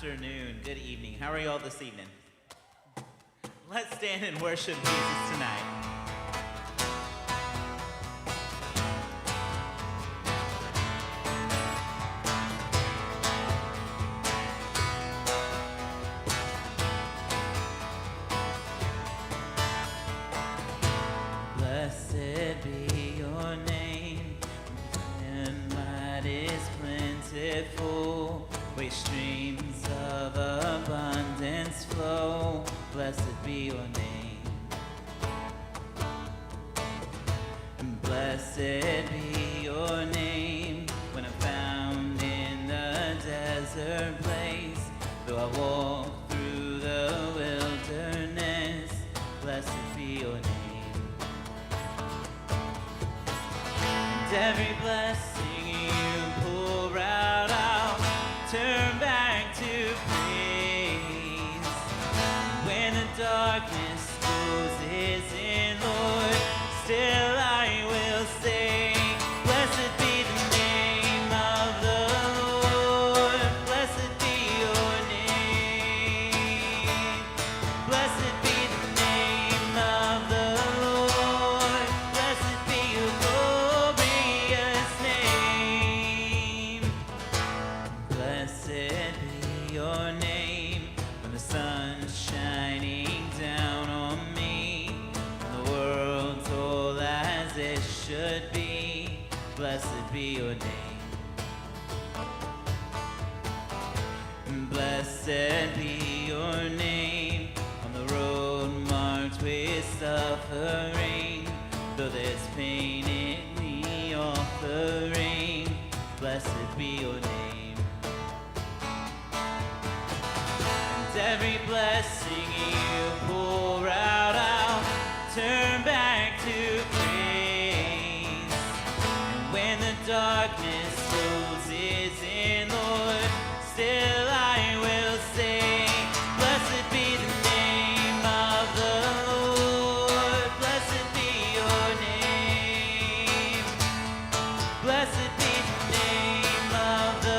afternoon, good evening. How are you all this evening? Let's stand and worship Jesus tonight. Blessed be your name, and light is plentiful, where streams of abundance flow. Blessed be your name. And blessed be your name, when I'm found in the desert place. Though I walk through the wilderness, blessed be your name. And every blessing you pour out, I'll turn back to praise. When the darkness closes in, Lord, still I will say, blessed be the name of the Lord. Blessed be your name. Blessed be the name of the Lord. Blessed be your glorious name. Blessed be your name, when the sun's shining down on me, and the world's all as it should be. Blessed be your name. Blessed be your name, on the road marked with suffering, though there's pain in the offering. Blessed be your name. And every blessing you pour out, I'll turn back to praise. And when the darkness closes in, Lord, still I will say, blessed be the name of the Lord. Blessed be your name. Blessed be the name of the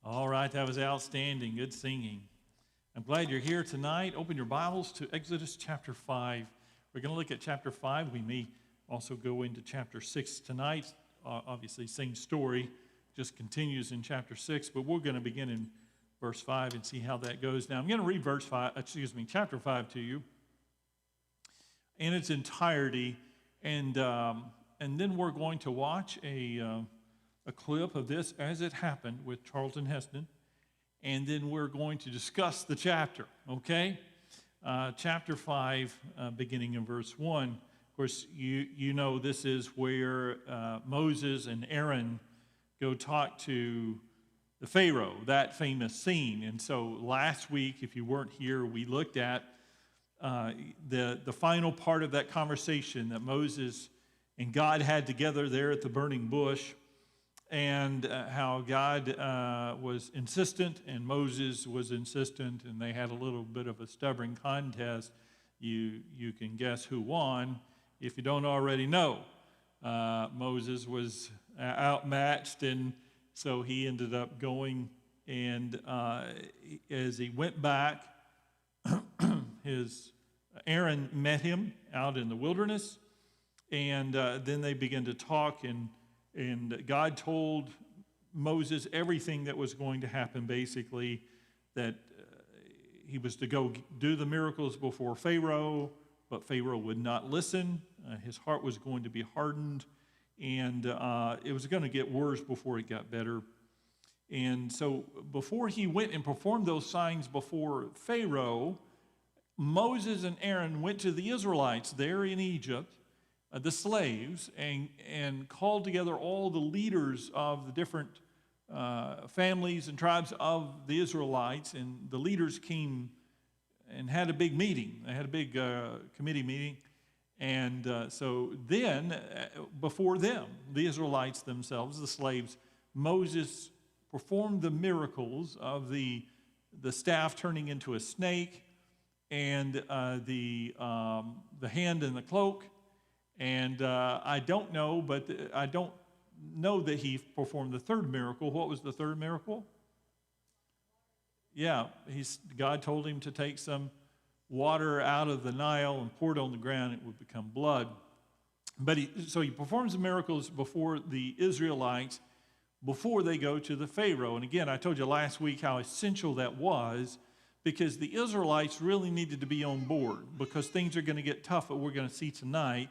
All right, that was outstanding. Good singing. I'm glad you're here tonight. Open your Bibles to Exodus chapter 5. We're going to look at chapter 5. We may also go into chapter 6 tonight. Obviously, same story, just continues in chapter 6, but we're going to begin in verse 5 and see how that goes. Now, I'm going to read chapter 5 to you in its entirety, and then we're going to watch a clip of this as it happened with Charlton Heston, and then we're going to discuss the chapter, okay? Chapter 5, beginning in verse 1. Of course, you know this is where Moses and Aaron go talk to the Pharaoh, that famous scene. And so last week, if you weren't here, we looked at the final part of that conversation that Moses and God had together there at the burning bush, and how God was insistent and Moses was insistent, and they had a little bit of a stubborn contest. You can guess who won if you don't already know. Moses was outmatched, and so he ended up going, and as he went back, Aaron met him out in the wilderness, and then they began to talk, and God told Moses everything that was going to happen, basically, that he was to go do the miracles before Pharaoh, but Pharaoh would not listen. His heart was going to be hardened, and it was going to get worse before it got better. And so before he went and performed those signs before Pharaoh, Moses and Aaron went to the Israelites there in Egypt, the slaves, and called together all the leaders of the different families and tribes of the Israelites, and the leaders came and had a big meeting. They had a big committee meeting, and so then, before them, the Israelites themselves, the slaves, Moses performed the miracles of the staff turning into a snake, and the hand in the cloak. And I don't know, but I don't know that he performed the third miracle. What was the third miracle? Yeah, God told him to take some water out of the Nile and pour it on the ground. It would become blood. But so he performs the miracles before the Israelites, before they go to the Pharaoh. And again, I told you last week how essential that was, because the Israelites really needed to be on board, because things are going to get tough, that we're going to see tonight.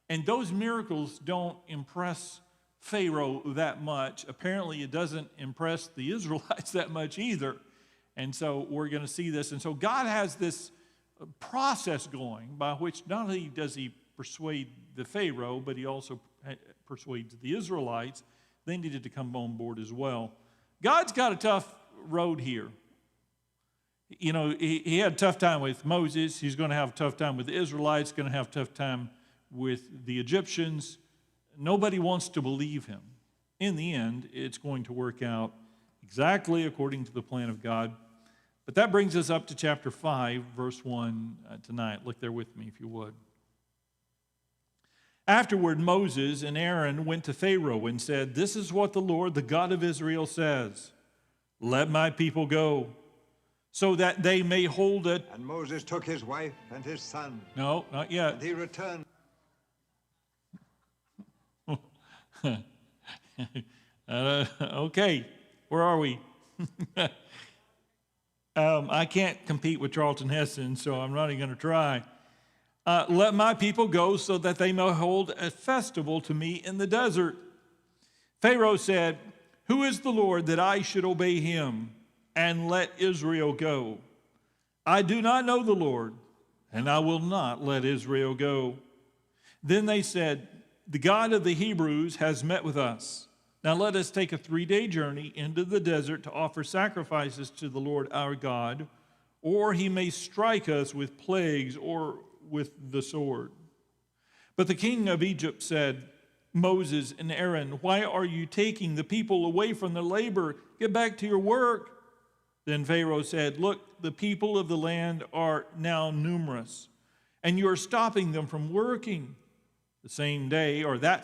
And those miracles don't impress Pharaoh that much. Apparently, it doesn't impress the Israelites that much either. And so we're going to see this. And so God has this process going by which not only does he persuade the Pharaoh, but he also persuades the Israelites. They needed to come on board as well. God's got a tough road here. You know, he had a tough time with Moses. He's going to have a tough time with the Israelites, going to have a tough time with the Egyptians. Nobody wants to believe him. In the end, it's going to work out exactly according to the plan of God. But that brings us up to chapter 5, verse 1 tonight. Look there with me if you would. Afterward, Moses and Aaron went to Pharaoh and said, "This is what the Lord, the God of Israel, says. Let my people go, so that they may hold it." And Moses took his wife and his son. No, not yet. And he returned. Okay, where are we? I can't compete with Charlton Heston, so I'm not even going to try. Let my people go so that they may hold a festival to me in the desert. Pharaoh said, "Who is the Lord that I should obey him and let Israel go? I do not know the Lord, and I will not let Israel go." Then they said, "The God of the Hebrews has met with us. Now let us take a 3-day journey into the desert to offer sacrifices to the Lord our God, or he may strike us with plagues or with the sword." But the king of Egypt said, "Moses and Aaron, why are you taking the people away from their labor? Get back to your work." Then Pharaoh said, "Look, the people of the land are now numerous, and you are stopping them from working." That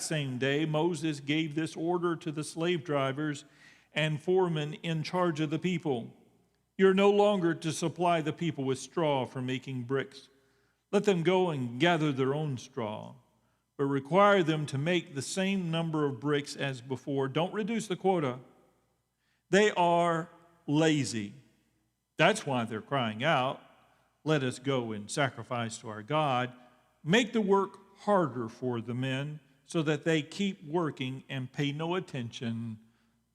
same day, Moses gave this order to the slave drivers: and foremen in charge of the people. You're no longer to supply the people with straw for making bricks. Let them go and gather their own straw, but require them to make the same number of bricks as before. Don't reduce the quota. They are lazy. That's why they're crying out, let us go and sacrifice to our God. Make the work harder for the men so that they keep working and pay no attention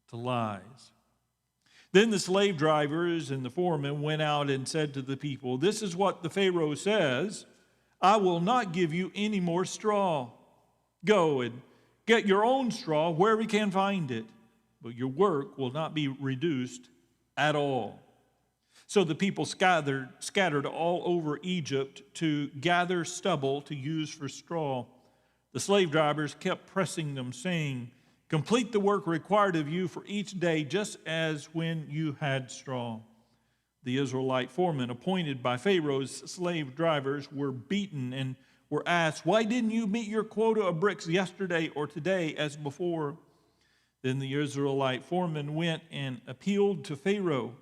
to lies. Then the slave drivers and the foremen went out and said to the people, this is what the Pharaoh says, I will not give you any more straw. Go and get your own straw wherever you can find it, but your work will not be reduced at all. So the people scattered all over Egypt to gather stubble to use for straw. The slave drivers kept pressing them, saying, complete the work required of you for each day, just as when you had straw. The Israelite foremen appointed by Pharaoh's slave drivers were beaten and were asked, why didn't you meet your quota of bricks yesterday or today as before? Then the Israelite foreman went and appealed to Pharaoh.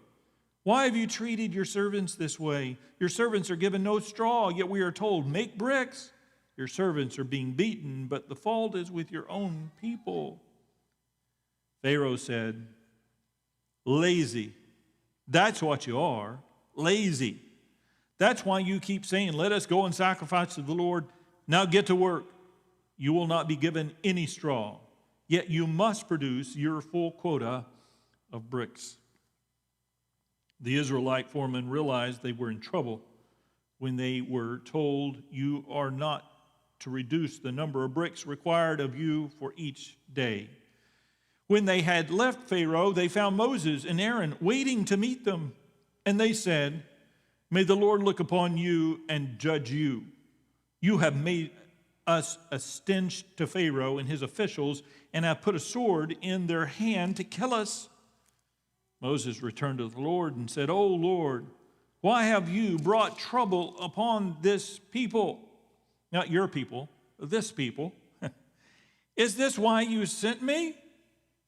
Why have you treated your servants this way? Your servants are given no straw, yet we are told, make bricks. Your servants are being beaten, but the fault is with your own people. Pharaoh said, lazy. That's what you are, lazy. That's why you keep saying, let us go and sacrifice to the Lord. Now get to work. You will not be given any straw, yet you must produce your full quota of bricks. The Israelite foremen realized they were in trouble when they were told, you are not to reduce the number of bricks required of you for each day. When they had left Pharaoh, they found Moses and Aaron waiting to meet them. And they said, may the Lord look upon you and judge you. You have made us a stench to Pharaoh and his officials, and have put a sword in their hand to kill us. Moses returned to the Lord and said, O Lord, why have you brought trouble upon this people? Not your people, this people. Is this why you sent me?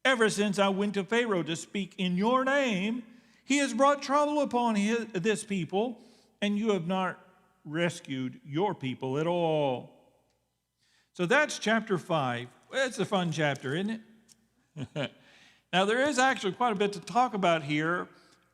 Ever since I went to Pharaoh to speak in your name, he has brought trouble upon this people, and you have not rescued your people at all. So that's chapter 5. It's a fun chapter, isn't it? Now, there is actually quite a bit to talk about here.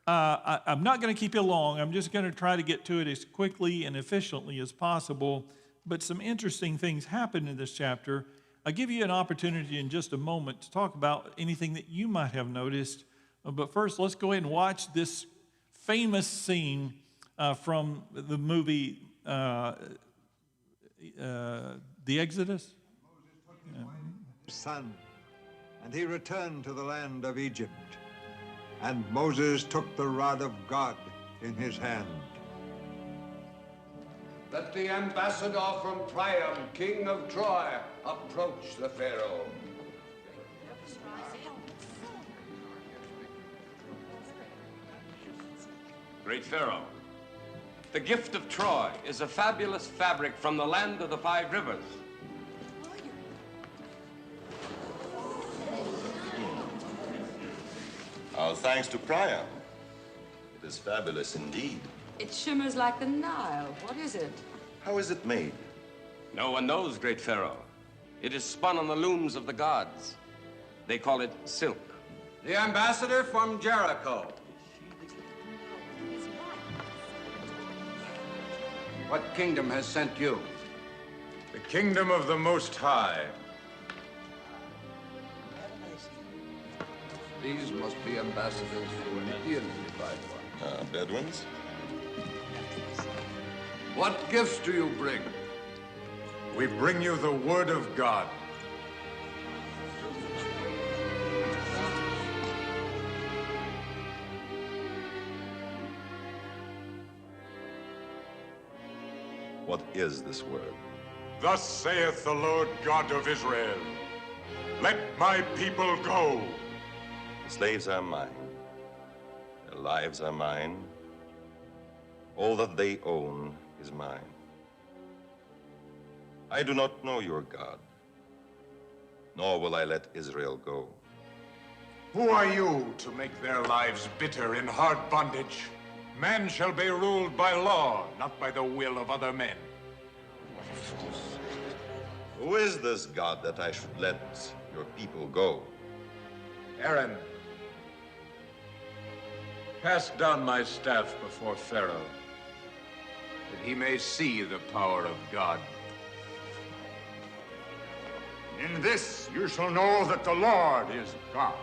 I'm not going to keep you long. I'm just going to try to get to it as quickly and efficiently as possible. But some interesting things happen in this chapter. I'll give you an opportunity in just a moment to talk about anything that you might have noticed. But first, let's go ahead and watch this famous scene from the movie The Exodus. His son, and he returned to the land of Egypt. And Moses took the rod of God in his hand. Let the ambassador from Priam, king of Troy, approach the Pharaoh. Great Pharaoh, the gift of Troy is a fabulous fabric from the land of the 5 rivers. Our thanks to Priam. It is fabulous indeed. It shimmers like the Nile. What is it? How is it made? No one knows, Great Pharaoh. It is spun on the looms of the gods. They call it silk. The ambassador from Jericho. What kingdom has sent you? The kingdom of the Most High. These must be ambassadors for an ill-defined one. Bedouins? What gifts do you bring? We bring you the word of God. What is this word? Thus saith the Lord God of Israel, let my people go. The slaves are mine. Their lives are mine. All that they own is mine. I do not know your God, nor will I let Israel go. Who are you to make their lives bitter in hard bondage? Men shall be ruled by law, not by the will of other men. Who is this God that I should let your people go? Aaron, cast down my staff before Pharaoh, that he may see the power of God. In this you shall know that the Lord is God.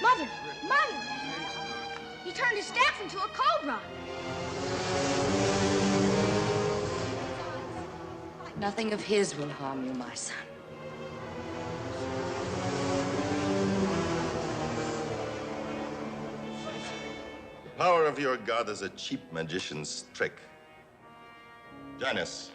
Mother! Mother! He turned his staff into a cobra. Nothing of his will harm you, my son. The power of your God is a cheap magician's trick. Janus.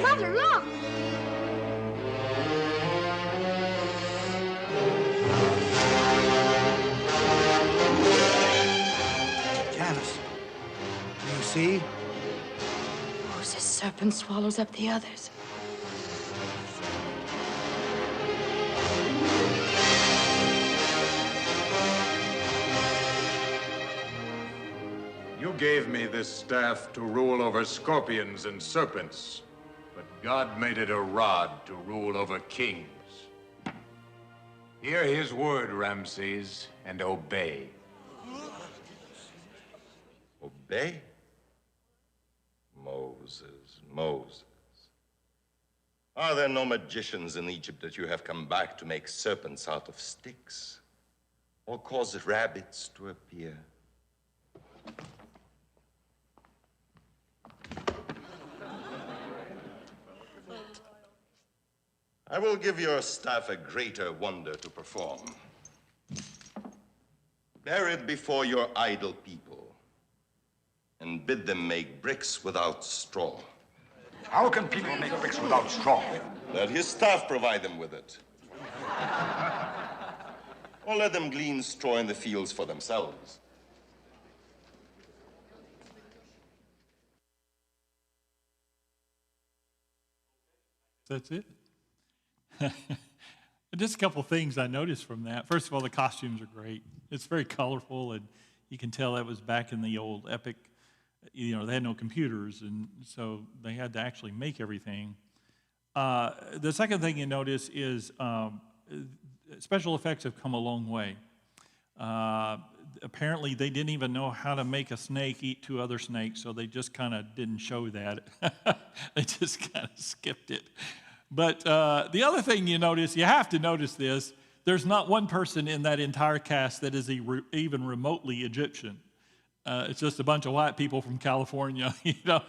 Mother, look! Janus, do you see? Moses' serpent swallows up the others. You gave me this staff to rule over scorpions and serpents, but God made it a rod to rule over kings. Hear his word, Ramses, and obey. Obey? Moses, Moses. Are there no magicians in Egypt that you have come back to make serpents out of sticks? Or cause rabbits to appear? I will give your staff a greater wonder to perform. Bear it before your idle people and bid them make bricks without straw. How can people make bricks without straw? Let his staff provide them with it. Or let them glean straw in the fields for themselves. That's it. Just a couple things I noticed from that. First of all, the costumes are great. It's very colorful, and you can tell that was back in the old epic. You know, they had no computers, and so they had to actually make everything. The second thing you notice is special effects have come a long way. Apparently, they didn't even know how to make a snake eat two other snakes, so they just kind of didn't show that. They just kind of skipped it. But the other thing you notice, you have to notice this, there's not one person in that entire cast that is even remotely Egyptian. It's just a bunch of white people from California, you know.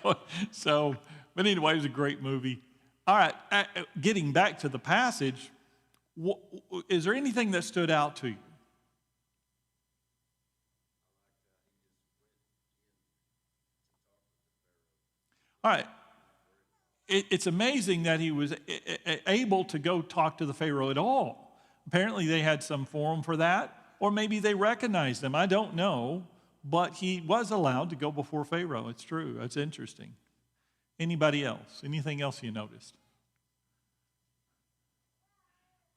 So, but anyway, it was a great movie. All right, getting back to the passage, is there anything that stood out to you? All right. It's amazing that he was able to go talk to the Pharaoh at all. Apparently they had some forum for that, or maybe they recognized him. I don't know, but he was allowed to go before Pharaoh. It's true. That's interesting. Anybody else? Anything else you noticed?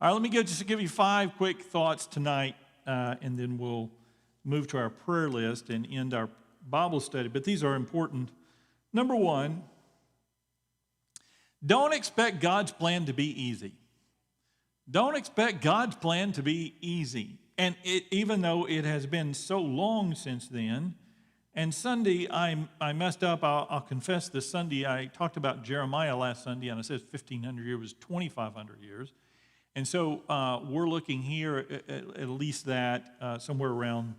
All right, let me just give you 5 quick thoughts tonight, and then we'll move to our prayer list and end our Bible study. But these are important. Number 1, don't expect God's plan to be easy. Don't expect God's plan to be easy. And even though it has been so long since then, and Sunday, I messed up. I'll confess this Sunday, I talked about Jeremiah last Sunday, and I said 1,500 years was 2,500 years. And so we're looking here at least that, somewhere around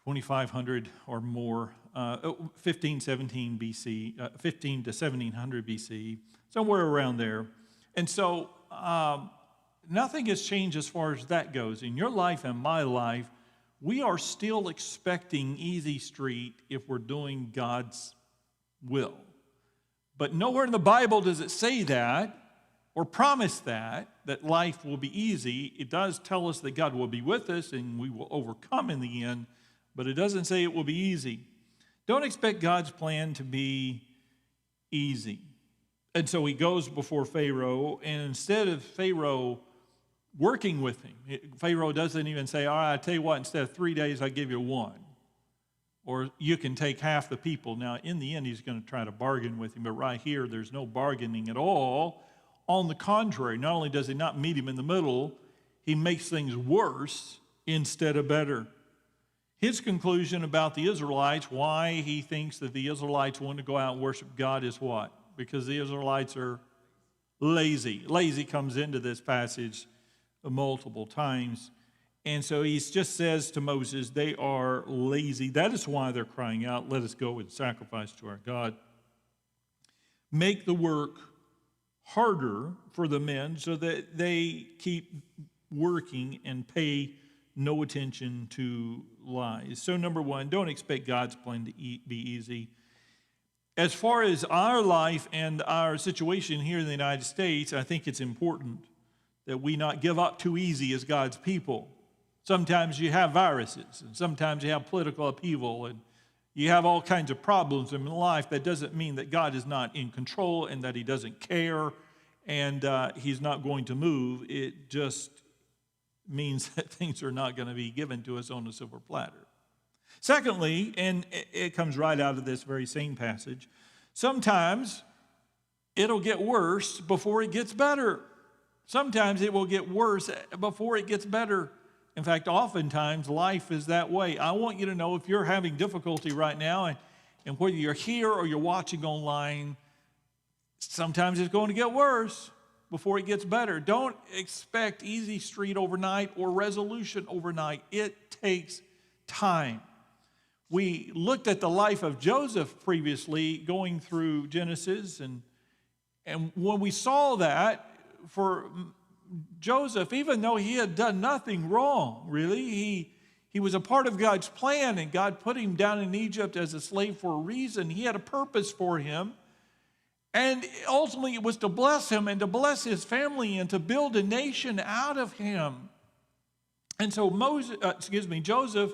2,500 or more, 1517 BC, 15 to 1700 BC, somewhere around there. And so nothing has changed as far as that goes. In your life and my life, we are still expecting easy street if we're doing God's will. But nowhere in the Bible does it say that or promise that life will be easy. It does tell us that God will be with us and we will overcome in the end, but it doesn't say it will be easy. Don't expect God's plan to be easy. And so he goes before Pharaoh, and instead of Pharaoh working with him, Pharaoh doesn't even say, all right, I tell you what, instead of 3 days, I give you 1. Or you can take half the people. Now, in the end, he's going to try to bargain with him, but right here, there's no bargaining at all. On the contrary, not only does he not meet him in the middle, he makes things worse instead of better. His conclusion about the Israelites, why he thinks that the Israelites want to go out and worship God is what? Because the Israelites are lazy. Lazy comes into this passage multiple times. And so he just says to Moses, they are lazy. That is why they're crying out, let us go and sacrifice to our God. Make the work harder for the men so that they keep working and pay no attention to lies. So number one, don't expect God's plan to be easy. As far as our life and our situation here in the United States, I think it's important that we not give up too easy as God's people. Sometimes you have viruses, and sometimes you have political upheaval, and you have all kinds of problems in life. That doesn't mean that God is not in control and that he doesn't care and he's not going to move. It just means that things are not going to be given to us on a silver platter. Secondly, and it comes right out of this very same passage, sometimes it'll get worse before it gets better. Sometimes it will get worse before it gets better. In fact, oftentimes life is that way. I want you to know if you're having difficulty right now, and whether you're here or you're watching online, sometimes it's going to get worse before it gets better. Don't expect easy street overnight or resolution overnight. It takes time. We looked at the life of Joseph previously, going through Genesis, and when we saw that, for Joseph, even though he had done nothing wrong, really, he was a part of God's plan, and God put him down in Egypt as a slave for a reason. He had a purpose for him, and ultimately it was to bless him and to bless his family and to build a nation out of him. And so Joseph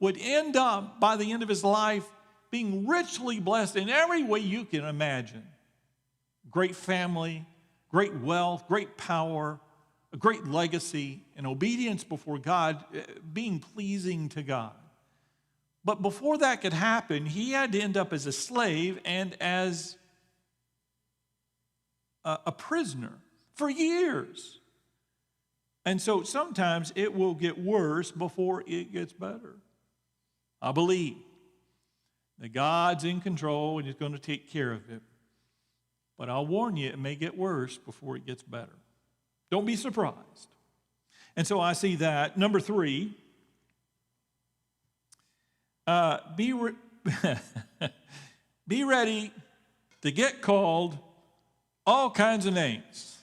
would end up, by the end of his life, being richly blessed in every way you can imagine. Great family, great wealth, great power, a great legacy, and obedience before God, being pleasing to God. But before that could happen, he had to end up as a slave and as a prisoner for years. And so sometimes it will get worse before it gets better. I believe that God's in control and he's going to take care of it. But I'll warn you, it may get worse before it gets better. Don't be surprised. And so I see that. Number 3, be ready to get called all kinds of names.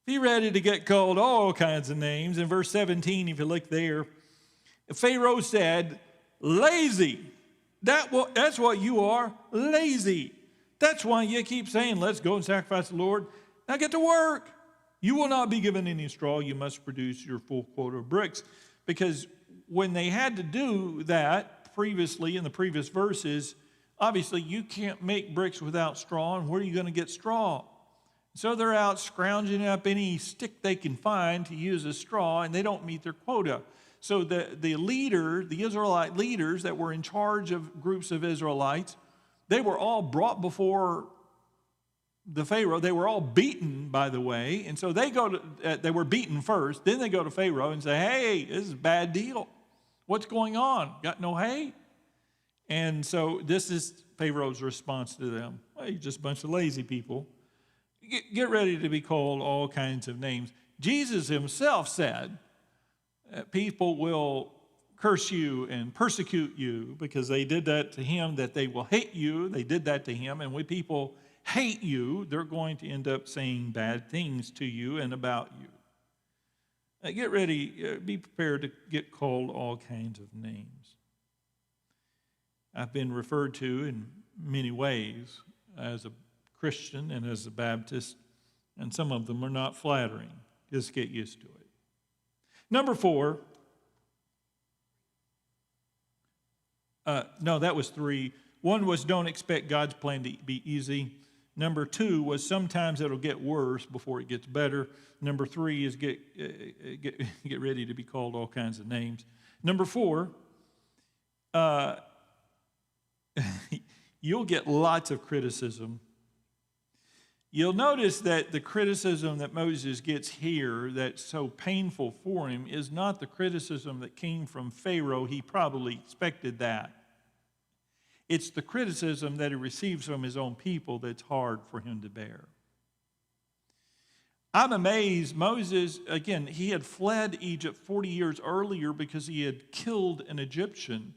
Be ready to get called all kinds of names. In verse 17, if you look there, Pharaoh said, lazy. That's what you are, lazy. That's why you keep saying, let's go and sacrifice the Lord. Now get to work. You will not be given any straw. You must produce your full quota of bricks. Because when they had to do that previously in the previous verses, obviously you can't make bricks without straw. And where are you going to get straw? So they're out scrounging up any stick they can find to use as straw, and they don't meet their quota. So the Israelite leaders that were in charge of groups of Israelites, they were all brought before the Pharaoh. They were all beaten, by the way. And so they were beaten first. Then they go to Pharaoh and say, hey, this is a bad deal. What's going on? Got no hay? And so this is Pharaoh's response to them. Well, you're just a bunch of lazy people. Get ready to be called all kinds of names. Jesus himself said that people will curse you and persecute you because they did that to him, that they will hate you. They did that to him. And when people hate you, they're going to end up saying bad things to you and about you. Get ready, be prepared to get called all kinds of names. I've been referred to in many ways as a Christian and as a Baptist, and some of them are not flattering. Just get used to it. Number 4. No, that was 3. 1 was don't expect God's plan to be easy. Number 2 was sometimes it'll get worse before it gets better. Number 3 is get ready to be called all kinds of names. Number 4, you'll get lots of criticism. You'll notice that the criticism that Moses gets here that's so painful for him is not the criticism that came from Pharaoh. He probably expected that. It's the criticism that he receives from his own people that's hard for him to bear. I'm amazed. Moses, again, he had fled Egypt 40 years earlier because he had killed an Egyptian.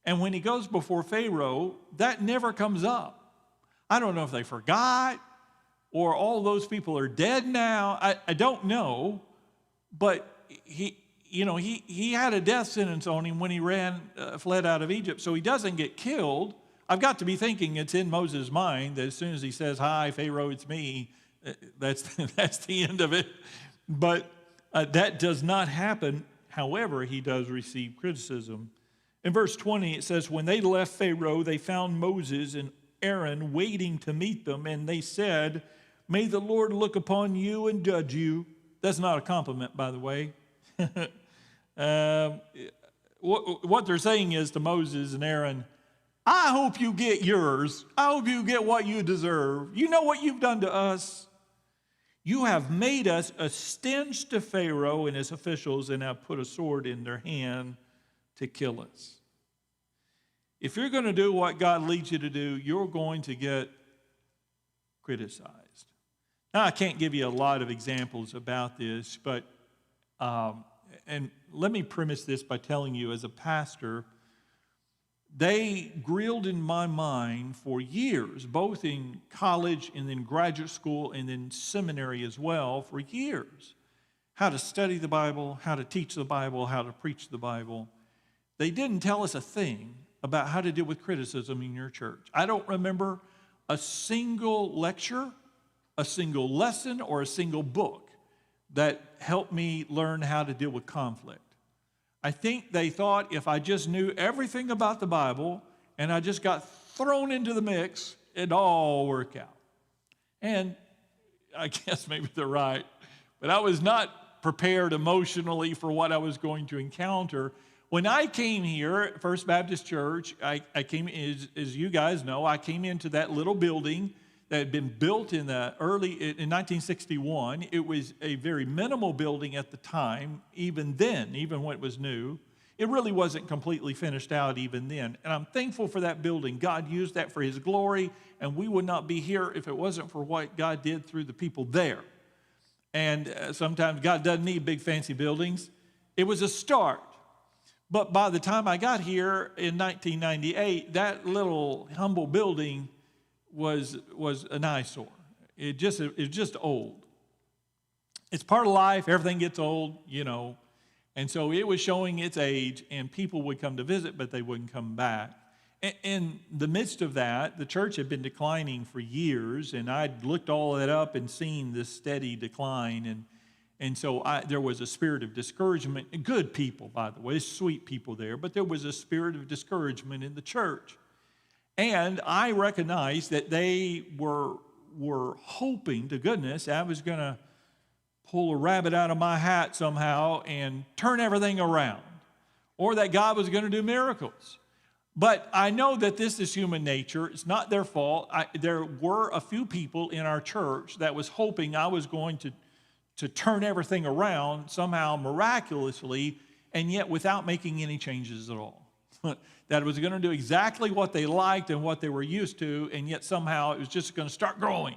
And when he goes before Pharaoh, that never comes up. I don't know if they forgot or all those people are dead now. I don't know. But he had a death sentence on him when he fled out of Egypt, so he doesn't get killed. I've got to be thinking it's in Moses' mind that as soon as he says, "Hi, Pharaoh, it's me," that's the end of it. But that does not happen. However, he does receive criticism. In verse 20, it says, when they left Pharaoh, they found Moses and Aaron waiting to meet them, and they said, "May the Lord look upon you and judge you." That's not a compliment, by the way. What they're saying is to Moses and Aaron, I hope you get yours. I hope you get what you deserve. You know what you've done to us? You have made us a stench to Pharaoh and his officials and have put a sword in their hand to kill us. If you're going to do what God leads you to do, you're going to get criticized. Now, I can't give you a lot of examples about this, but and let me premise this by telling you, as a pastor, they grilled in my mind for years, both in college and then graduate school and then seminary as well, for years, how to study the Bible, how to teach the Bible, how to preach the Bible. They didn't tell us a thing about how to deal with criticism in your church. I don't remember a single lecture, a single lesson, or a single book that helped me learn how to deal with conflict. I think they thought if I just knew everything about the Bible and I just got thrown into the mix, it'd all work out. And I guess maybe they're right, but I was not prepared emotionally for what I was going to encounter. When I came here at First Baptist Church, I came, as you guys know, I came into that little building that had been built in 1961. It was a very minimal building at the time, even then, even when it was new. It really wasn't completely finished out even then. And I'm thankful for that building. God used that for his glory, and we would not be here if it wasn't for what God did through the people there. And sometimes God doesn't need big fancy buildings. It was a start. But by the time I got here in 1998, that little humble building was an eyesore. It's just old. It's part of life. Everything gets old, you know. And so it was showing its age, and people would come to visit, but they wouldn't come back. In the midst of that, the church had been declining for years, and I'd looked all that up and seen this steady decline. And so there was a spirit of discouragement. Good people, by the way, sweet people there, but there was a spirit of discouragement in the church. And I recognized that they were hoping to goodness I was going to pull a rabbit out of my hat somehow and turn everything around, or that God was going to do miracles. But I know that this is human nature. It's not their fault. There were a few people in our church that was hoping I was going to turn everything around somehow miraculously, and yet without making any changes at all. That it was going to do exactly what they liked and what they were used to, and yet somehow it was just going to start growing.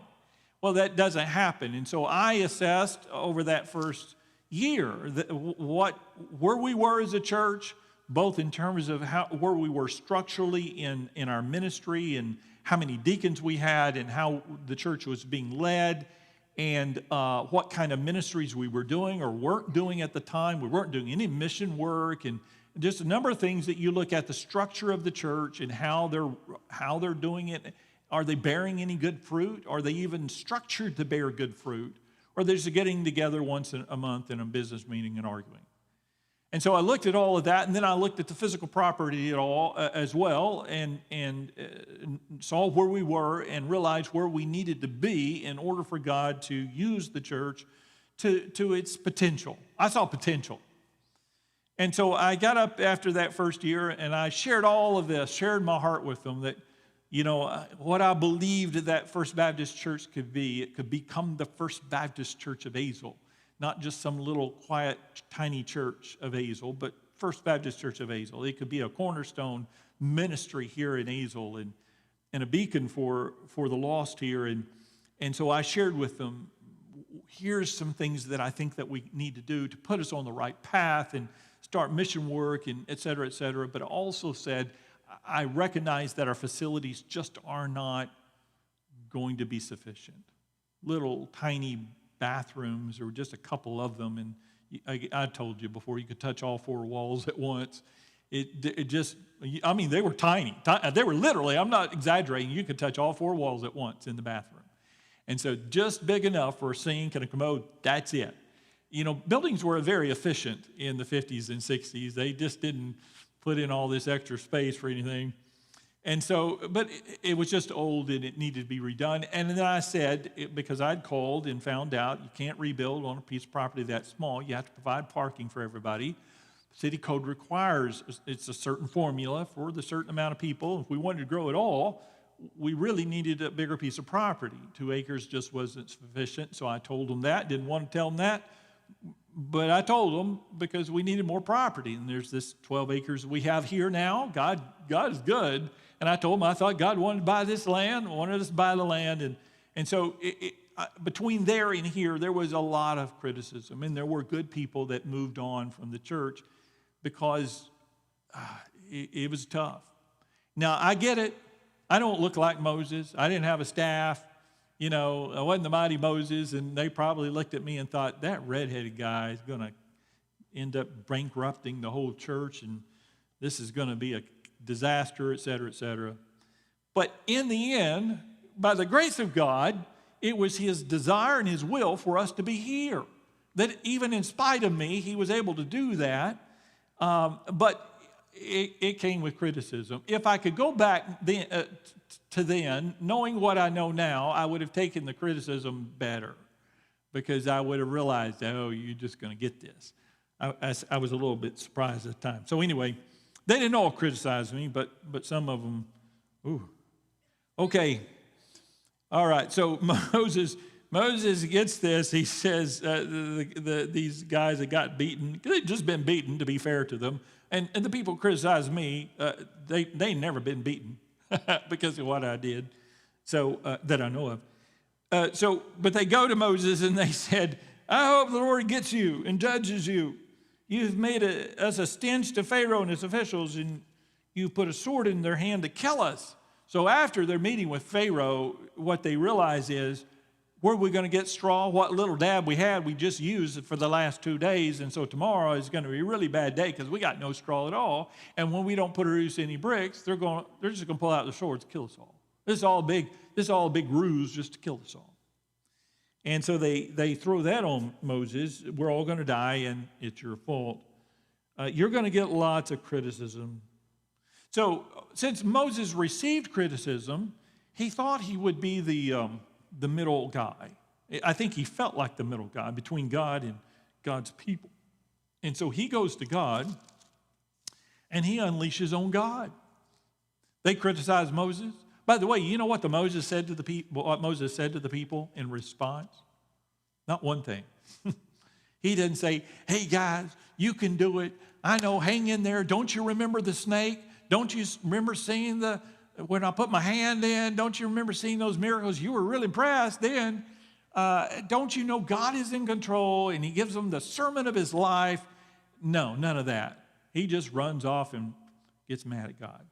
Well, that doesn't happen. And so I assessed over that first year where we were as a church, both in terms of where we were structurally in our ministry and how many deacons we had and how the church was being led. and what kind of ministries we were doing or weren't doing at the time. We weren't doing any mission work, and just a number of things that you look at the structure of the church and how they're doing it. Are they bearing any good fruit? Are they even structured to bear good fruit? Or they're just getting together once a month in a business meeting and arguing? And so I looked at all of that, and then I looked at the physical property at all as well, and saw where we were and realized where we needed to be in order for God to use the church to its potential. I saw potential. And so I got up after that first year, and I shared all of this, shared my heart with them, that, what I believed that First Baptist Church could be. It could become the First Baptist Church of Azle. Not just some little quiet, tiny church of Azle, but First Baptist Church of Azle. It could be a cornerstone ministry here in Azle and a beacon for the lost here. And so I shared with them, here's some things that I think that we need to do to put us on the right path and start mission work and et cetera, but I also said, I recognize that our facilities just are not going to be sufficient. Little tiny bathrooms, or just a couple of them, and I told you before, you could touch all four walls at once. It just, I mean, they were tiny. They were literally, I'm not exaggerating, you could touch all four walls at once in the bathroom. And so just big enough for a sink and a commode, that's it. Buildings were very efficient in the 50s and 60s. They just didn't put in all this extra space for anything. And so, but it was just old and it needed to be redone. And then I said, because I'd called and found out you can't rebuild on a piece of property that small, you have to provide parking for everybody. City code requires, it's a certain formula for the certain amount of people. If we wanted to grow it all, we really needed a bigger piece of property. 2 acres just wasn't sufficient, so I told them that. Didn't want to tell them that, but I told them because we needed more property. And there's this 12 acres we have here now. God is good. And I told them I thought God wanted to buy this land, wanted us to buy the land. And so between there and here, there was a lot of criticism. And there were good people that moved on from the church because it was tough. Now, I get it. I don't look like Moses. I didn't have a staff. I wasn't the mighty Moses. And they probably looked at me and thought, that redheaded guy is going to end up bankrupting the whole church. And this is going to be a disaster, et cetera. But in the end, by the grace of God, it was his desire and his will for us to be here. That even in spite of me, he was able to do that. But it came with criticism. If I could go back to then, knowing what I know now, I would have taken the criticism better, because I would have realized, oh, you're just going to get this. I was a little bit surprised at the time. So anyway, they didn't all criticize me, but some of them, ooh. Okay, all right, so Moses gets this. He says these guys that got beaten, they'd just been beaten, to be fair to them, and the people criticize me, they never been beaten because of what I did, so that I know of. But they go to Moses and they said, I hope the Lord gets you and judges you. You've made us a stench to Pharaoh and his officials, and you've put a sword in their hand to kill us. So after their meeting with Pharaoh, what they realize is, where are we going to get straw? What little dab we had, we just used it for the last 2 days, and so tomorrow is going to be a really bad day because we got no straw at all. And when we don't produce any bricks, they're just going to pull out their swords to kill us all. This is all a big ruse just to kill us all. And so they throw that on Moses. We're all going to die, and it's your fault. You're going to get lots of criticism. So since Moses received criticism, he thought he would be the middle guy. I think he felt like the middle guy between God and God's people. And so he goes to God, and he unleashes on God. They criticize Moses. By the way, you know what Moses said to the people? What Moses said to the people in response? Not one thing. He didn't say, "Hey guys, you can do it. I know. Hang in there. Don't you remember the snake? Don't you remember seeing when I put my hand in? Don't you remember seeing those miracles? You were really impressed then. Don't you know God is in control?" And he gives them the sermon of his life. No, none of that. He just runs off and gets mad at God.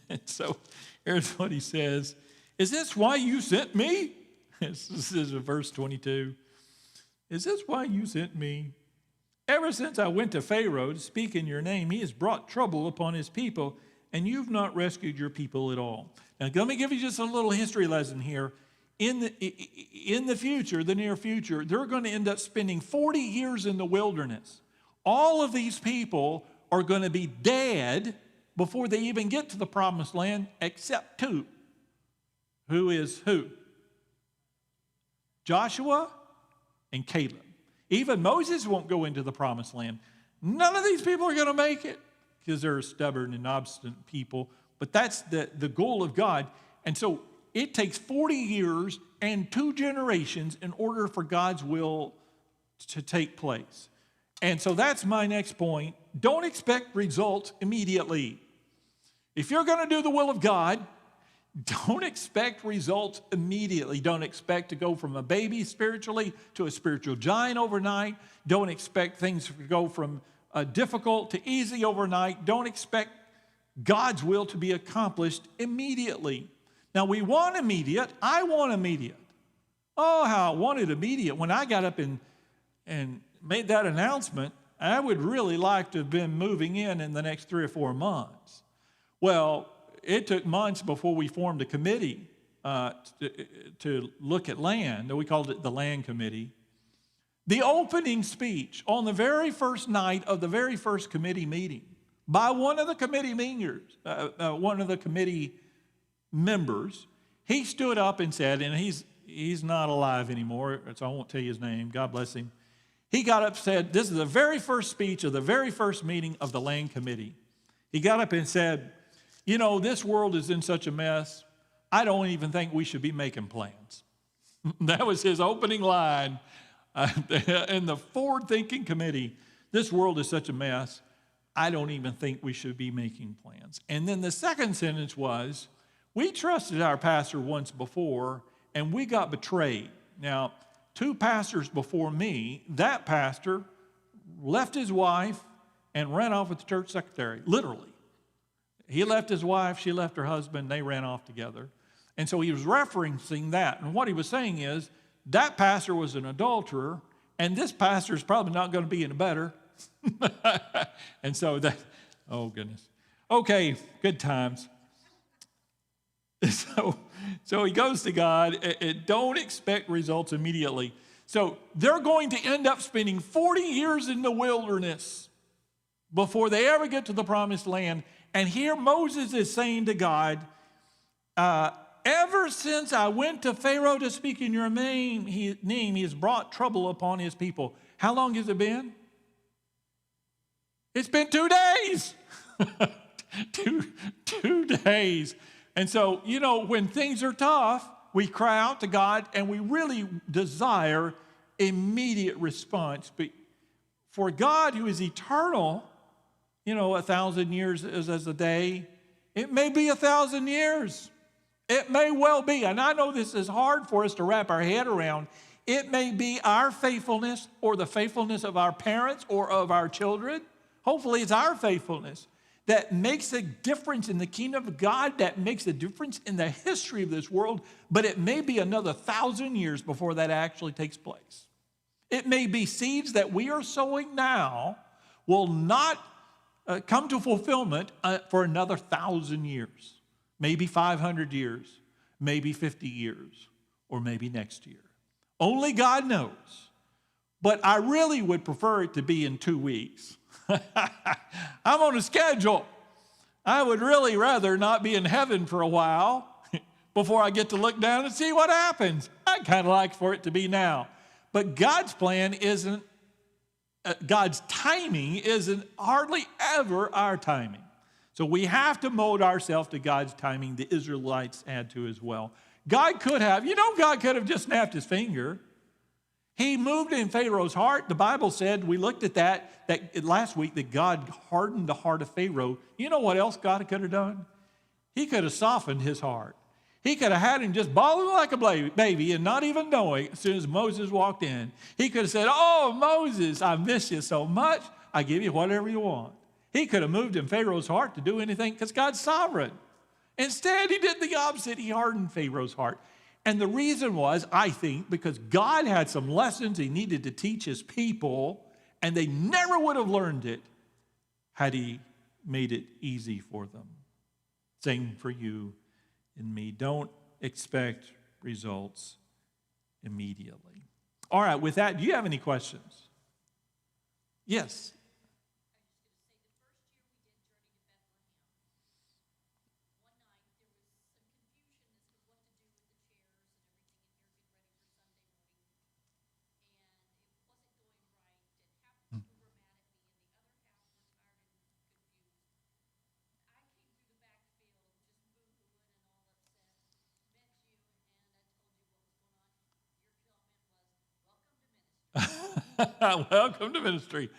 And so here's what he says. Is this why you sent me? This is verse 22. Is this why you sent me? Ever since I went to Pharaoh to speak in your name, he has brought trouble upon his people, and you've not rescued your people at all. Now, let me give you just a little history lesson here. In the future, the near future, they're going to end up spending 40 years in the wilderness. All of these people are going to be dead before they even get to the promised land, except two. Who is who? Joshua and Caleb. Even Moses won't go into the promised land. None of these people are going to make it because they're stubborn and obstinate people. But that's the goal of God. And so it takes 40 years and 2 generations in order for God's will to take place. And so that's my next point. Don't expect results immediately. If you're going to do the will of God, don't expect results immediately. Don't expect to go from a baby spiritually to a spiritual giant overnight. Don't expect things to go from difficult to easy overnight. Don't expect God's will to be accomplished immediately. Now, we want immediate. I want immediate. Oh, how I wanted immediate. When I got up and made that announcement, I would really like to have been moving in the next 3 or 4 months. Well, it took months before we formed a committee to look at land. We called it the Land Committee. The opening speech on the very first night of the very first committee meeting by one of the committee members, he stood up and said, and he's not alive anymore, so I won't tell you his name, God bless him. He got up and said, this is the very first speech of the very first meeting of the Land Committee. He got up and said, you know, this world is in such a mess, I don't even think we should be making plans. That was his opening line in the forward-thinking committee. This world is such a mess, I don't even think we should be making plans. And then the second sentence was, we trusted our pastor once before, and we got betrayed. Now, 2 pastors before me, that pastor left his wife and ran off with the church secretary, literally. He left his wife, she left her husband, they ran off together. And so he was referencing that. And what he was saying is, that pastor was an adulterer, and this pastor is probably not going to be any better. And so that, oh goodness. Okay, good times. So he goes to God, and don't expect results immediately. So they're going to end up spending 40 years in the wilderness before they ever get to the promised land. And here Moses is saying to God, ever since I went to Pharaoh to speak in your name, he has brought trouble upon his people. How long has it been? It's been 2 days. 2 days. And so, you know, when things are tough, we cry out to God and we really desire immediate response. But for God, who is eternal, you know, 1,000 years is as a day. It may be 1,000 years. It may well be. And I know this is hard for us to wrap our head around. It may be our faithfulness or the faithfulness of our parents or of our children. Hopefully it's our faithfulness that makes a difference in the kingdom of God, that makes a difference in the history of this world, but it may be another 1,000 years before that actually takes place. It may be seeds that we are sowing now will not come to fulfillment for another 1,000 years, maybe 500 years, maybe 50 years, or maybe next year. Only God knows. But I really would prefer it to be in 2 weeks. I'm on a schedule. I would really rather not be in heaven for a while before I get to look down and see what happens. I'd kind of like for it to be now. But God's plan isn't, God's timing isn't hardly ever our timing. So we have to mold ourselves to God's timing. The Israelites had to as well. God could have just snapped his finger. He moved in Pharaoh's heart. The Bible said, we looked at that last week, that God hardened the heart of Pharaoh. You know what else God could have done? He could have softened his heart. He could have had him just bawling like a baby and not even knowing as soon as Moses walked in. He could have said, oh, Moses, I miss you so much. I give you whatever you want. He could have moved in Pharaoh's heart to do anything because God's sovereign. Instead, he did the opposite. He hardened Pharaoh's heart. And the reason was, I think, because God had some lessons he needed to teach his people, and they never would have learned it had he made it easy for them. Same for you and me. Don't expect results immediately. All right, with that, do you have any questions? Yes. Welcome to ministry.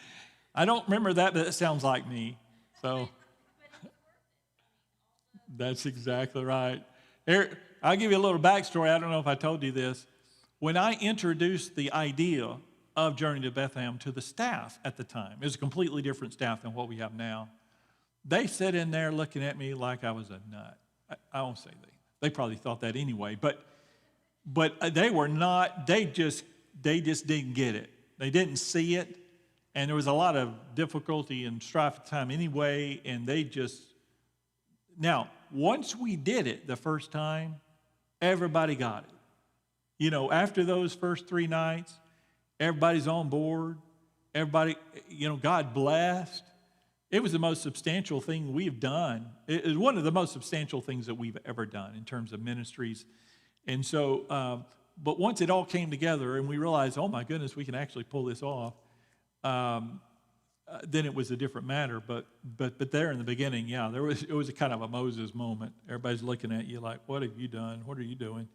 I don't remember that, but it sounds like me. So that's exactly right. Here, I'll give you a little backstory. I don't know if I told you this. When I introduced the idea of Journey to Bethlehem to the staff at the time, it was a completely different staff than what we have now. They sat in there looking at me like I was a nut. I won't say they probably thought that anyway, but they were not, they just didn't get it. They didn't see it, and there was a lot of difficulty and strife at the time anyway, and they just... Now, once we did it the first time, everybody got it. You know, after those first 3 nights, everybody's on board. Everybody, you know, God blessed. It was the most substantial thing we've done. It was one of the most substantial things that we've ever done in terms of ministries. And so... But once it all came together and we realized, oh my goodness, we can actually pull this off, then it was a different matter. But there in the beginning, yeah, it was a kind of a Moses moment. Everybody's looking at you like, what have you done? What are you doing?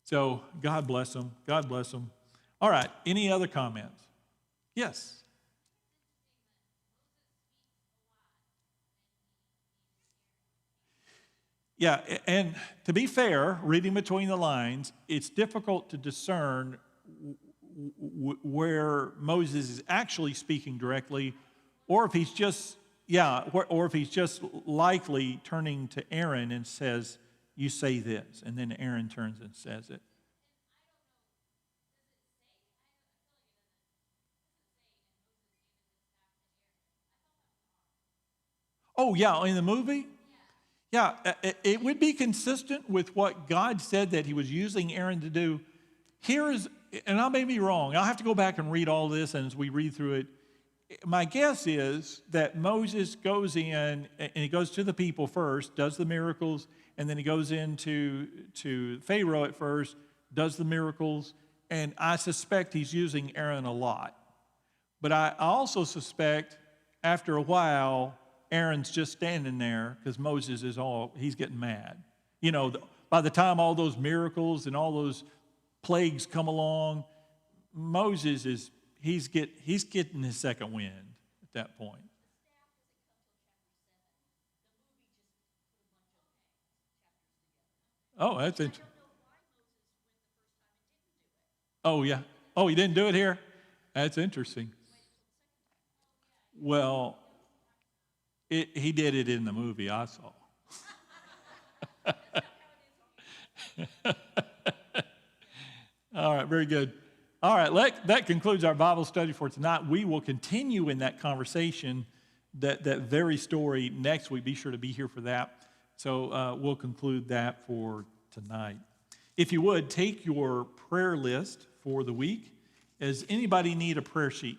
So God bless them. God bless them. All right, any other comments? Yes. Yeah, and to be fair, reading between the lines, it's difficult to discern where Moses is actually speaking directly, or if he's just, or if he's just likely turning to Aaron and says, you say this, and then Aaron turns and says it. Oh, yeah, in the movie? Yeah, it would be consistent with what God said that he was using Aaron to do. Here is, and I may be wrong, I'll have to go back and read all this, and as we read through it, my guess is that Moses goes in, and he goes to the people first, does the miracles, and then he goes into Pharaoh at first, does the miracles, and I suspect he's using Aaron a lot. But I also suspect after a while, Aaron's just standing there because Moses he's getting mad. You know, by the time all those miracles and all those plagues come along, Moses he's getting his second wind at that point. Oh, that's interesting. Oh, yeah. Oh, he didn't do it here? That's interesting. Well, he did it in the movie I saw. All right, very good. All right, that concludes our Bible study for tonight. We will continue in that conversation, that very story next week. Be sure to be here for that. So we'll conclude that for tonight. If you would, take your prayer list for the week. Does anybody need a prayer sheet?